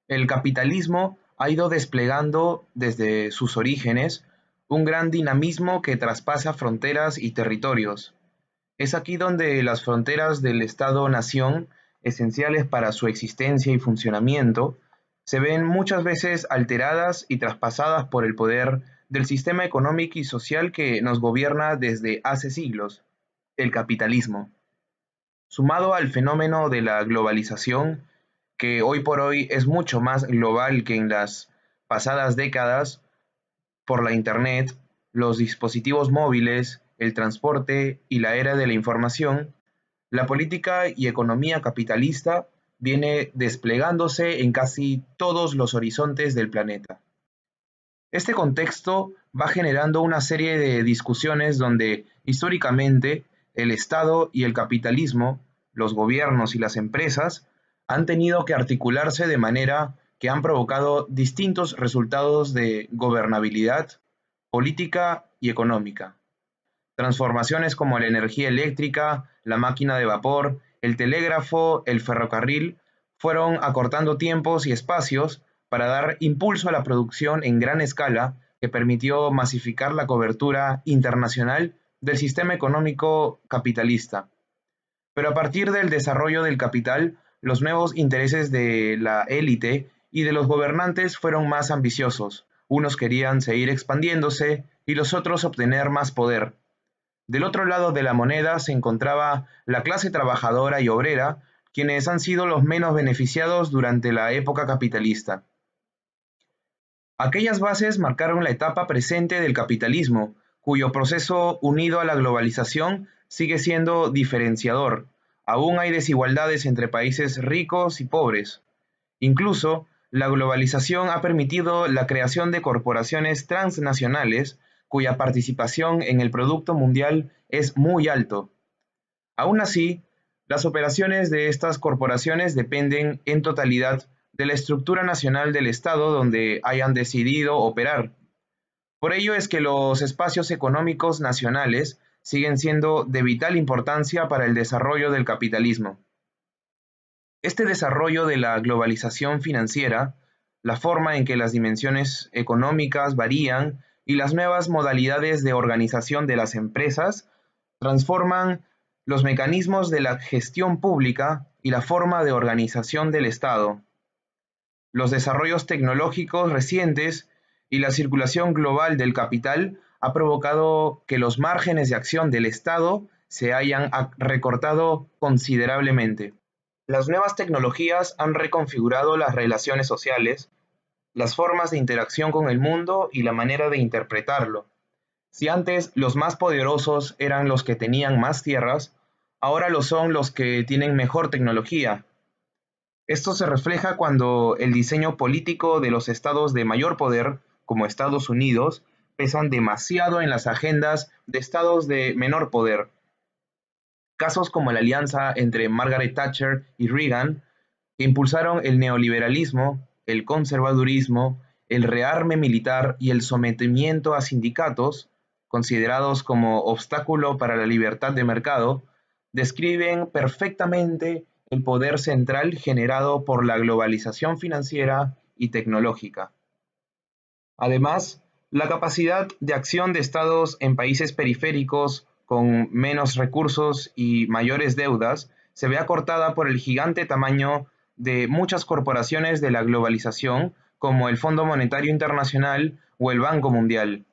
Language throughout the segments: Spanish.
El capitalismo ha ido desplegando desde sus orígenes un gran dinamismo que traspasa fronteras y territorios. Es aquí donde las fronteras del Estado-nación, esenciales para su existencia y funcionamiento, se ven muchas veces alteradas y traspasadas por el poder del sistema económico y social que nos gobierna desde hace siglos, el capitalismo. Sumado al fenómeno de la globalización, que hoy por hoy es mucho más global que en las pasadas décadas, por la Internet, los dispositivos móviles, el transporte y la era de la información, la política y economía capitalista viene desplegándose en casi todos los horizontes del planeta. Este contexto va generando una serie de discusiones donde históricamente el Estado y el capitalismo, los gobiernos y las empresas, han tenido que articularse de manera que han provocado distintos resultados de gobernabilidad, política y económica. Transformaciones como la energía eléctrica, la máquina de vapor, el telégrafo, el ferrocarril, fueron acortando tiempos y espacios para dar impulso a la producción en gran escala que permitió masificar la cobertura internacional del sistema económico capitalista. Pero a partir del desarrollo del capital, los nuevos intereses de la élite y de los gobernantes fueron más ambiciosos. Unos querían seguir expandiéndose y los otros obtener más poder. Del otro lado de la moneda se encontraba la clase trabajadora y obrera, quienes han sido los menos beneficiados durante la época capitalista. Aquellas bases marcaron la etapa presente del capitalismo, cuyo proceso unido a la globalización sigue siendo diferenciador. Aún hay desigualdades entre países ricos y pobres. Incluso, la globalización ha permitido la creación de corporaciones transnacionales cuya participación en el producto mundial es muy alto. Aún así, las operaciones de estas corporaciones dependen en totalidad de la estructura nacional del Estado donde hayan decidido operar. Por ello es que los espacios económicos nacionales siguen siendo de vital importancia para el desarrollo del capitalismo. Este desarrollo de la globalización financiera, la forma en que las dimensiones económicas varían y las nuevas modalidades de organización de las empresas transforman los mecanismos de la gestión pública y la forma de organización del Estado. Los desarrollos tecnológicos recientes y la circulación global del capital ha provocado que los márgenes de acción del Estado se hayan recortado considerablemente. Las nuevas tecnologías han reconfigurado las relaciones sociales, las formas de interacción con el mundo y la manera de interpretarlo. Si antes los más poderosos eran los que tenían más tierras, ahora lo son los que tienen mejor tecnología. Esto se refleja cuando el diseño político de los estados de mayor poder, como Estados Unidos, pesan demasiado en las agendas de estados de menor poder. Casos como la alianza entre Margaret Thatcher y Reagan, que impulsaron el neoliberalismo, el conservadurismo, el rearme militar y el sometimiento a sindicatos, considerados como obstáculo para la libertad de mercado, describen perfectamente el poder central generado por la globalización financiera y tecnológica. Además, la capacidad de acción de estados en países periféricos con menos recursos y mayores deudas se ve acortada por el gigante tamaño de muchas corporaciones de la globalización, como el Fondo Monetario Internacional o el Banco Mundial.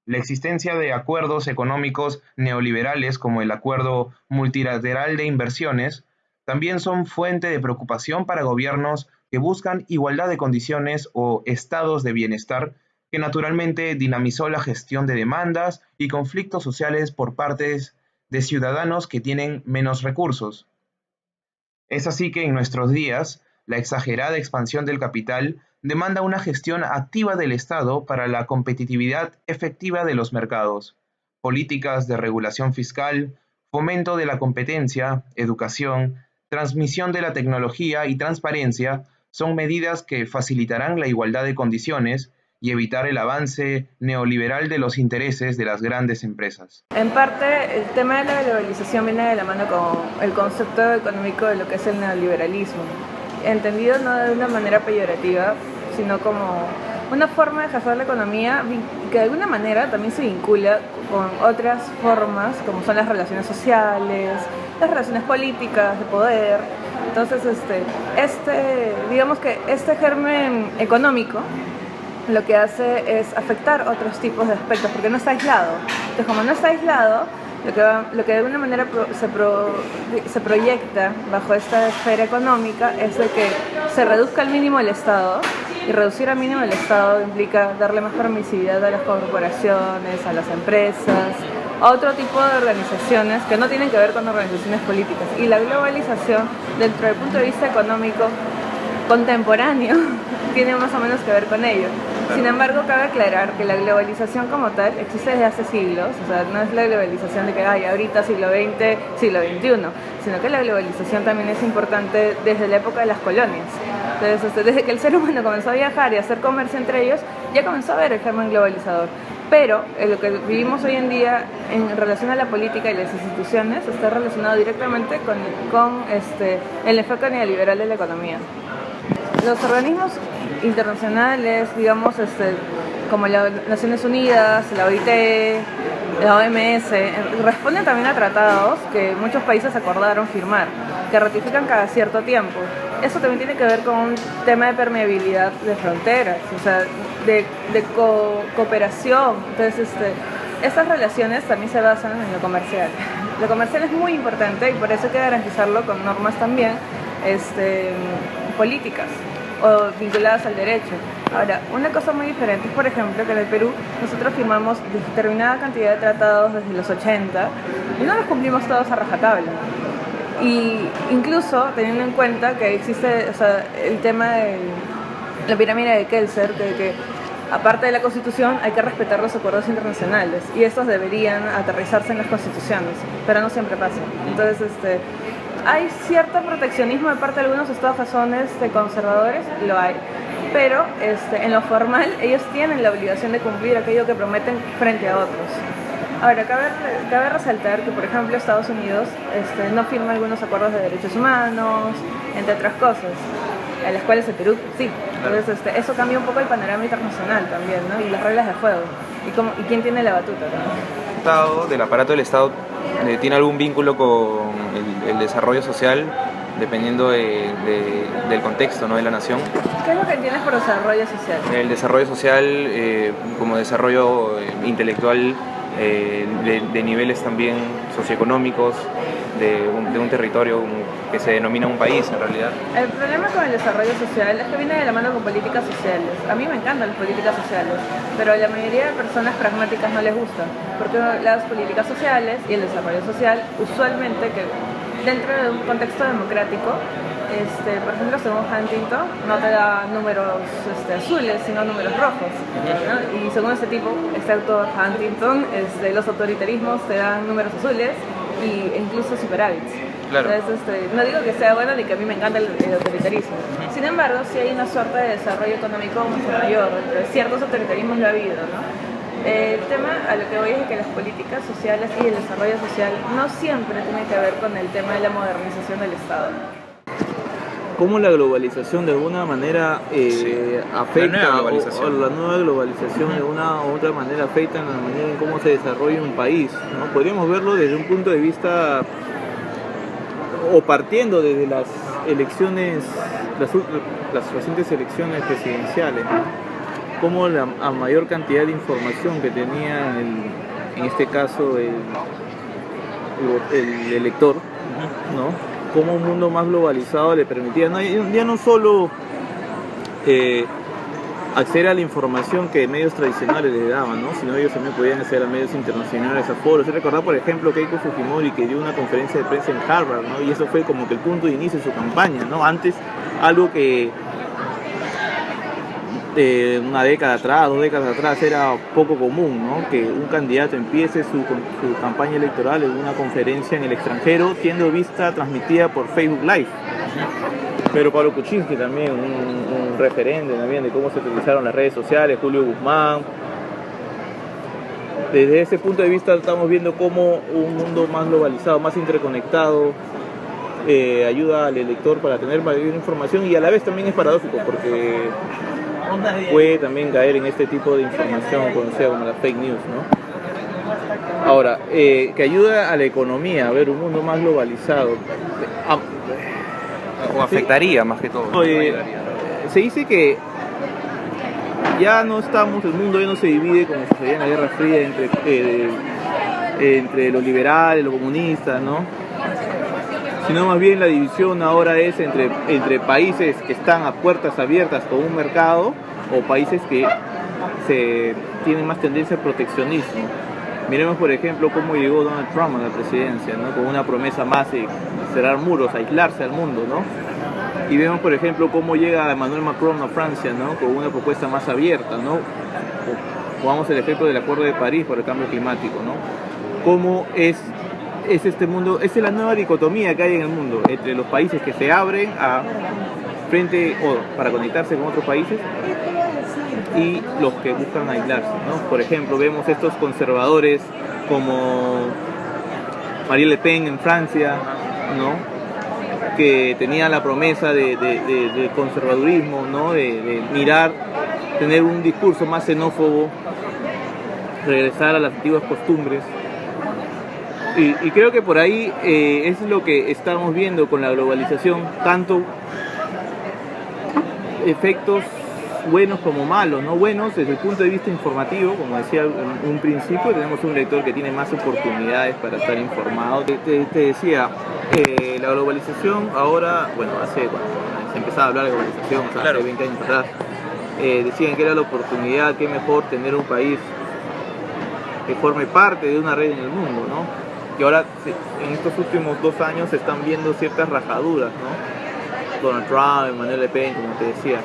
La existencia de acuerdos económicos neoliberales como el Acuerdo Multilateral de Inversiones también son fuente de preocupación para gobiernos que buscan igualdad de condiciones o estados de bienestar, que naturalmente dinamizó la gestión de demandas y conflictos sociales por partes de ciudadanos que tienen menos recursos. Es así que en nuestros días, la exagerada expansión del capital demanda una gestión activa del Estado para la competitividad efectiva de los mercados, políticas de regulación fiscal, fomento de la competencia, educación, transmisión de la tecnología y transparencia son medidas que facilitarán la igualdad de condiciones y evitar el avance neoliberal de los intereses de las grandes empresas. En parte, el tema de la globalización viene de la mano con el concepto económico de lo que es el neoliberalismo. entendido no de una manera peyorativa, sino como una forma de ejercer la economía que de alguna manera también se vincula con otras formas, como son las relaciones sociales, las relaciones políticas, de poder. Entonces, digamos que este germen económico lo que hace es afectar otros tipos de aspectos, porque no está aislado. Entonces, como no está aislado, lo que de alguna manera se proyecta bajo esta esfera económica es de que se reduzca al mínimo el Estado, y reducir al mínimo el Estado implica darle más permisividad a las corporaciones, a las empresas, a otro tipo de organizaciones que no tienen que ver con organizaciones políticas. Y la globalización, dentro del punto de vista económico contemporáneo, tiene más o menos que ver con ello. Sin embargo, cabe aclarar que la globalización como tal existe desde hace siglos, o sea, no es la globalización de que hay ahorita siglo XX, siglo XXI, sino que la globalización también es importante desde la época de las colonias. Entonces, desde que el ser humano comenzó a viajar y a hacer comercio entre ellos, ya comenzó a ver el germen globalizador. Pero lo que vivimos hoy en día en relación a la política y las instituciones está relacionado directamente con el enfoque neoliberal de la economía. Los organismos internacionales, digamos, como las Naciones Unidas, la OIT, la OMS, responden también a tratados que muchos países acordaron firmar, que ratifican cada cierto tiempo. Eso también tiene que ver con un tema de permeabilidad de fronteras, o sea, de cooperación. Entonces, estas relaciones también se basan en lo comercial. Lo comercial es muy importante y por eso hay que garantizarlo con normas también políticas o vinculadas al derecho. Ahora, una cosa muy diferente es, por ejemplo, que en el Perú nosotros firmamos determinada cantidad de tratados desde los 80 y no los cumplimos todos a rajatabla. Y incluso teniendo en cuenta que existe, o sea, el tema de la pirámide de Kelser, que aparte de la Constitución hay que respetar los acuerdos internacionales y estos deberían aterrizarse en las constituciones, pero no siempre pasa. Entonces, hay cierto proteccionismo de parte de algunos estados razones de conservadores, lo hay, pero en lo formal ellos tienen la obligación de cumplir aquello que prometen frente a otros. Ahora, cabe resaltar que, por ejemplo, Estados Unidos no firma algunos acuerdos de derechos humanos, entre otras cosas, a las cuales el Perú sí. Entonces, eso cambia un poco el panorama internacional también, ¿no? Y las reglas de juego. Y quién tiene la batuta también. Del aparato del Estado tiene algún vínculo con el desarrollo social, dependiendo del contexto, ¿no?, de la nación. ¿Qué es lo que entiendes por desarrollo social? El desarrollo social como desarrollo intelectual de niveles también socioeconómicos de un territorio que se denomina un país en realidad. El problema con el desarrollo social es que viene de la mano con políticas sociales. A mí me encantan las políticas sociales, pero a la mayoría de personas pragmáticas no les gusta, porque las políticas sociales y el desarrollo social usualmente, que dentro de un contexto democrático, por ejemplo, según Huntington, no te da números azules, sino números rojos, ¿no? Y según este autor Huntington, los autoritarismos te dan números azules e incluso superávits. Claro. Entonces, no digo que sea bueno ni que a mí me encanta el autoritarismo. Sin embargo, sí hay una suerte de desarrollo económico mucho mayor. Ciertos autoritarismos lo ha habido, ¿no? El tema a lo que voy es que las políticas sociales y el desarrollo social no siempre tienen que ver con el tema de la modernización del Estado. ¿Cómo la globalización de alguna manera afecta, la nueva globalización de una u otra manera afecta en la manera en cómo se desarrolla un país, ¿no? Podríamos verlo desde un punto de vista o partiendo desde las elecciones, las recientes elecciones presidenciales, ¿no? Como la mayor cantidad de información que tenía en este caso el elector, ¿no? Como un mundo más globalizado le permitía ya no solo acceder a la información que medios tradicionales le daban, ¿no?, sino ellos también podían acceder a medios internacionales, a foros. Yo recordar, por ejemplo, Keiko Fujimori, que dio una conferencia de prensa en Harvard, ¿no?, y eso fue como que el punto de inicio de su campaña, ¿no? Antes, algo que una década atrás, 2 décadas atrás era poco común, ¿no?, que un candidato empiece su campaña electoral en una conferencia en el extranjero, siendo transmitida por Facebook Live. Pero Pablo Kuczynski también, un referente también de cómo se utilizaron las redes sociales, Julio Guzmán. Desde ese punto de vista estamos viendo cómo un mundo más globalizado, más interconectado, ayuda al lector para tener mayor información, y a la vez también es paradójico porque puede también caer en este tipo de información conocida como la fake news, ¿no? Ahora, que ayuda a la economía a ver un mundo más globalizado. O afectaría más que todo. Se dice que ya no estamos, el mundo ya no se divide como sucedía en la Guerra Fría entre los liberales, los comunistas, ¿no? Sino más bien la división ahora es entre países que están a puertas abiertas con un mercado o países que tienen más tendencia al proteccionismo. Miremos, por ejemplo, cómo llegó Donald Trump a la presidencia, ¿no? Con una promesa más de cerrar muros, aislarse al mundo, ¿no? Y vemos, por ejemplo, cómo llega Emmanuel Macron a Francia, ¿no? Con una propuesta más abierta, ¿no? Pongamos el ejemplo del Acuerdo de París por el cambio climático, ¿no? Cómo es este mundo, es la nueva dicotomía que hay en el mundo entre los países que se abren frente o para conectarse con otros países y los que buscan aislarse, ¿no? Por ejemplo, vemos estos conservadores como Marine Le Pen en Francia, ¿no? Que tenía la promesa de conservadurismo, ¿no? De mirar, tener un discurso más xenófobo, regresar a las antiguas costumbres. Y creo que por ahí es lo que estamos viendo con la globalización, tanto efectos buenos como malos, ¿no? Buenos desde el punto de vista informativo, como decía en un principio, tenemos un lector que tiene más oportunidades para estar informado. Te decía, la globalización ahora, bueno, se empezaba a hablar de globalización, o sea, claro, hace 20 años atrás, decían que era la oportunidad, que mejor tener un país que forme parte de una red en el mundo, ¿no? Y ahora, en estos últimos 2 años, se están viendo ciertas rajaduras, ¿no? Donald Trump, Emmanuel Le Pen, como te decía.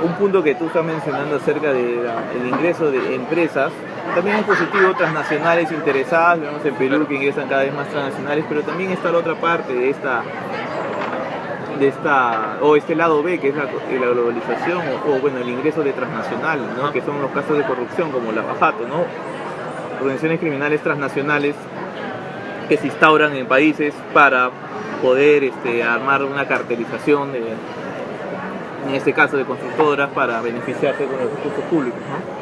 Un punto que tú estás mencionando acerca del ingreso de empresas, también es positivo, transnacionales interesadas, vemos en Perú que ingresan cada vez más transnacionales, pero también está la otra parte de este lado B, que es la globalización, o bueno, el ingreso de transnacionales, ¿no? Que son los casos de corrupción, como la Bajato, ¿no? Organizaciones criminales transnacionales que se instauran en países para poder armar una cartelización en este caso de constructoras, para beneficiarse con los recursos públicos, ¿no?